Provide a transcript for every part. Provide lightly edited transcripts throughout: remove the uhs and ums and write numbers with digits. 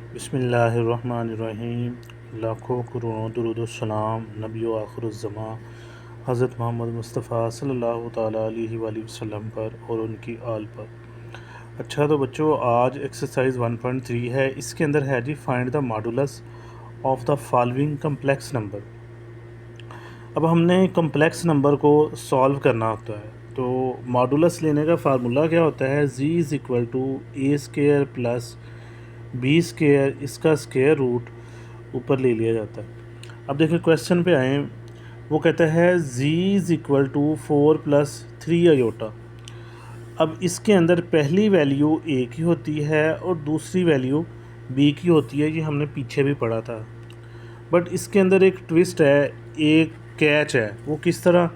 बिस्मिल्लाहिर्रहमानिर्रहीम। लाखों करोड़ों दुरूद सलाम नबी व आखिरुज़्ज़मा हज़रत मोहम्मद मुस्तफ़ा सल्लल्लाहु ताला अलैहि वसल्लम पर और उनकी आल पर। अच्छा तो बच्चों, आज एक्सरसाइज 1.3 है। इसके अंदर है जी find the modulus of the following complex number. अब हमने कम्प्लेक्स नंबर को सॉल्व करना होता है, तो मॉडुलस लेने का फार्मूला क्या होता है? Z is equal to A square plus B square, इसका स्केयर रूट ऊपर ले लिया जाता है। अब देखिए क्वेश्चन पे आए, वो कहता है z is equal to 4+3 iota. अब इसके अंदर पहली वैल्यू a की होती है और दूसरी वैल्यू b की होती है। ये हमने पीछे भी पढ़ा था, बट इसके अंदर एक ट्विस्ट है, एक कैच है। वो किस तरह?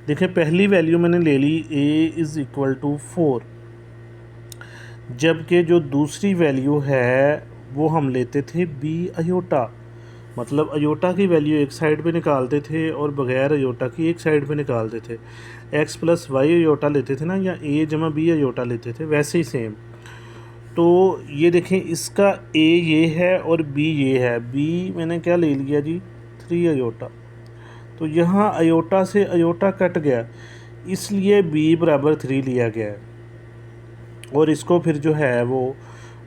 देखिए पहली वैल्यू मैंने ले ली a इज़ इक्वल टू 4, जबकि जो दूसरी वैल्यू है वो हम लेते थे बी अयोटा। मतलब अयोटा की वैल्यू एक साइड पे निकालते थे और बग़ैर अयोटा की एक साइड पे निकालते थे। एक्स प्लस वाई अयोटा लेते थे ना, या ए जमा बी अयोटा लेते थे, वैसे ही सेम। तो ये देखें, इसका ए ये है और बी ये है। बी मैंने क्या ले लिया जी? 3 अयोटा। तो यहाँ अयोटा से अयोटा कट गया, इसलिए बी बराबर 3 लिया गया है। और इसको फिर जो है वो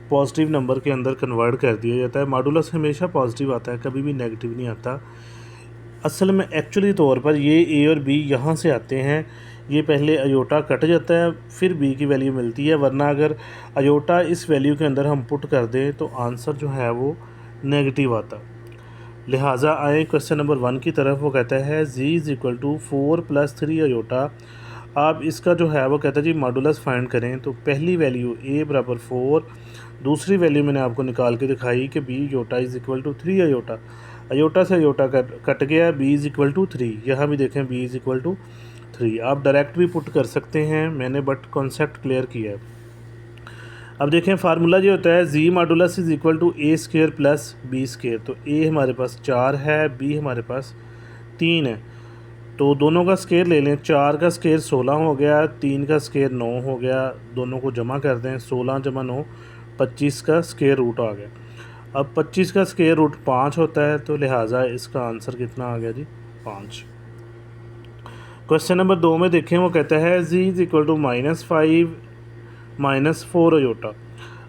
पॉजिटिव नंबर के अंदर कन्वर्ट कर दिया जाता है। मॉडुलस हमेशा पॉजिटिव आता है, कभी भी नेगेटिव नहीं आता। असल में एक्चुअली तौर पर ये ए और बी यहाँ से आते हैं। ये पहले अयोटा कट जाता है, फिर बी की वैल्यू मिलती है। वरना अगर अयोटा इस वैल्यू के अंदर हम पुट कर दें तो आंसर जो है वो नेगेटिव आता। लिहाजा आए क्वेश्चन नंबर 1 की तरफ। वो कहता है Z is equal to 4+3 aorta. आप इसका जो है वो कहता है जी मॉडुलस फाइंड करें। तो पहली वैल्यू a बराबर 4, दूसरी वैल्यू मैंने आपको निकाल के दिखाई कि b iota is equal to 3 iota. Iota से अयोटा कट गया, b इज़ इक्वल टू 3। यहाँ भी देखें b इज़ इक्वल टू 3। आप डायरेक्ट भी पुट कर सकते हैं, मैंने बट कॉन्सेप्ट क्लियर किया है। अब देखें फार्मूला ये होता है Z modulus is equal to A square plus B square. तो a हमारे पास 4 है, b हमारे पास 3 है। तो दोनों का स्केयर ले लें। 4 का स्केयर 16 हो गया, 3 का स्केयर 9 हो गया। दोनों को जमा कर दें, 16 जमा 9 25 का स्केयर रूट आ गया। अब 25 का स्केयर रूट 5 होता है, तो लिहाजा इसका आंसर कितना आ गया जी? 5। क्वेश्चन नंबर 2 में देखें, वो कहता है Z is equal to -5 -4 aorta.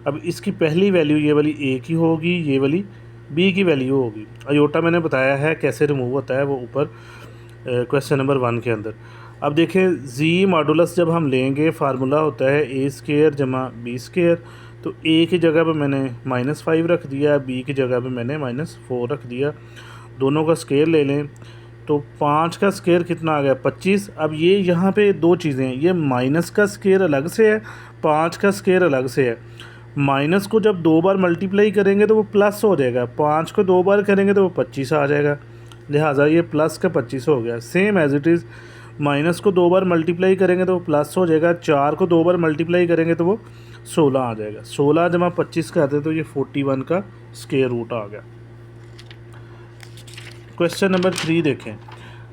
अब इसकी पहली वैल्यू ये वाली ए की होगी, ये वाली बी की वैल्यू होगी। अयोटा मैंने बताया है कैसे रिमूव होता है, वो ऊपर क्वेश्चन नंबर 1 के अंदर। अब देखें जी मॉडुलस जब हम लेंगे, फार्मूला होता है ए स्केयर जमा बी स्केयर। तो ए की जगह पे मैंने -5 रख दिया, बी की जगह पे मैंने -4 रख दिया। दोनों का स्केयर ले लें, तो 5 का स्केयर कितना आ गया? 25। अब ये यहाँ पे दो चीज़ें हैं, ये माइनस का स्केयर अलग से है, 5 का स्केयर अलग से है। माइनस को जब 2 बार मल्टीप्लाई करेंगे तो वो प्लस हो जाएगा, 5 को 2 बार करेंगे तो वो 25 आ जाएगा। लिहाजा ये प्लस का 25 हो गया। Same as it is, minus को 2 बार मल्टीप्लाई करेंगे तो वो प्लस हो जाएगा, 4 को 2 बार मल्टीप्लाई करेंगे तो वो 16 आ जाएगा। 16 जमा 25 करते तो ये 41 का स्केयर रूट आ गया। क्वेश्चन नंबर 3 देखें।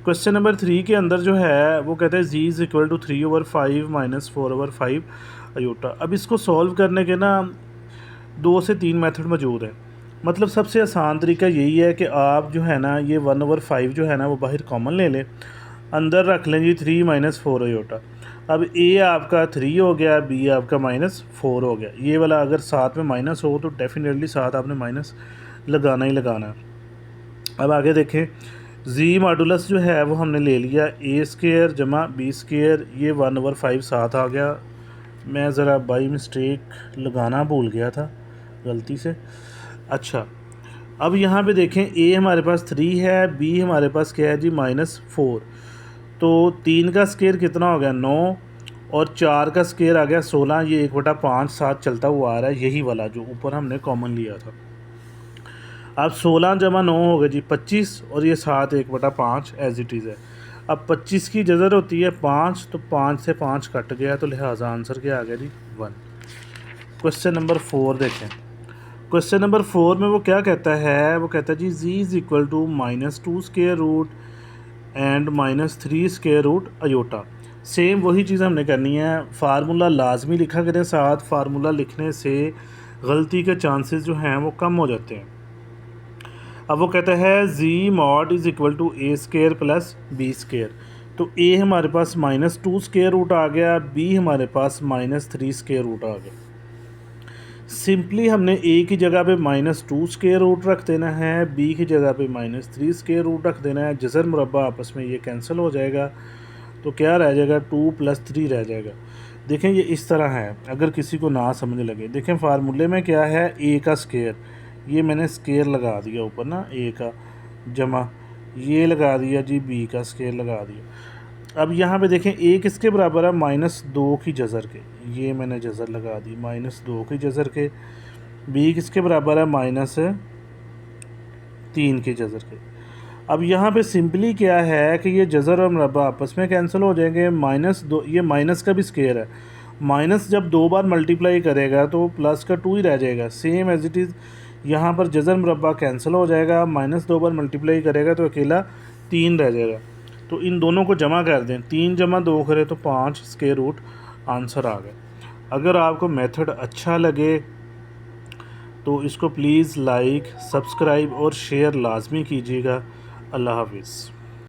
क्वेश्चन नंबर 3 के अंदर जो है वो कहते हैं जी इज़ इक्वल टू 3/5 -4/5 अयोटा। अब इसको सॉल्व करने के ना 2 से 3 मेथड मौजूद हैं। मतलब सबसे आसान तरीका यही है कि आप जो है ना ये 1/5 जो है ना वो बाहर कॉमन ले लें, अंदर रख लें जी 3 -4 अयोटा। अब ए आपका 3 हो गया, बी आपका -4 हो गया। ये वाला अगर साथ में माइनस हो तो डेफिनेटली साथ आपने माइनस लगाना ही लगाना है। अब आगे देखें, जी मॉडुलस जो है वो हमने ले लिया ए स्केयर जमा बी स्केयर। ये 1/5 साथ आ गया। मैं ज़रा बाई मिस्टेक लगाना भूल गया था, गलती से। अच्छा, अब यहाँ पे देखें ए हमारे पास 3 है, बी हमारे पास क्या है जी? -4। तो 3 का स्केयर कितना हो गया? 9, और 4 का स्केयर आ गया 16। ये 1/5 साथ चलता हुआ आ रहा है, यही वाला जो ऊपर हमने कॉमन लिया था। अब 16 जमा 9 हो गया जी 25, और ये साथ 1/5 एज इट इज़ है। अब 25 की जज़र होती है 5, तो 5 से 5 कट गया, तो लिहाजा आंसर क्या आ गया जी? 1। क्वेश्चन नंबर 4 देखें। क्वेश्चन नंबर 4 में वो क्या कहता है? वो कहता है जी Z is equal to -2 square root and -3 square root iota. Same वही चीज़ हमने करनी है। फार्मूला लाजमी लिखा करें साथ। फार्मूला लिखने से गलती के चांसेस जो हैं वो कम हो जाते हैं। अब वो कहता है Z mod is equal to A square plus B square. तो ए हमारे पास -2 स्केयर रूट आ गया, बी हमारे पास -3 स्केयर रूट आ गया। सिंपली हमने ए की जगह पे -2 स्केयर रूट रख देना है, बी की जगह पे -3 स्केयर रूट रख देना है। जज़र मुरब्बा आपस में ये कैंसिल हो जाएगा, तो क्या रह जाएगा 2 + 3 रह जाएगा। देखें ये इस तरह है, अगर किसी को ना समझ लगे देखें फार्मूले में क्या है, ए का स्केयर, ये मैंने स्केयर लगा दिया ऊपर ना, ए का जमा ये लगा दिया जी, बी का स्केयर लगा दिया। अब यहाँ पे देखें ए किसके बराबर है, -2 की जज़र के, ये मैंने जज़र लगा दी -2 की जज़र के। बी किसके बराबर है, -3 की जज़र के। अब यहाँ पे सिंपली क्या है कि ये जज़र और मुरब्बा आपस में कैंसिल हो जाएंगे। -2 ये माइनस का भी स्केयर है, माइनस जब 2 बार मल्टीप्लाई करेगा तो प्लस का 2 ही रह जाएगा, सेम एज इट इज़। यहाँ पर जज़र मुरब्बा कैंसिल हो जाएगा, -2 बार मल्टीप्लाई करेगा तो अकेला 3 रह जाएगा। तो इन दोनों को जमा कर दें, 3 + 2 करें तो 5 स्केयर रूट आंसर आ गया। अगर आपको मेथड अच्छा लगे तो इसको प्लीज़ लाइक, सब्सक्राइब और शेयर लाजमी कीजिएगा। अल्लाह हाफिज़।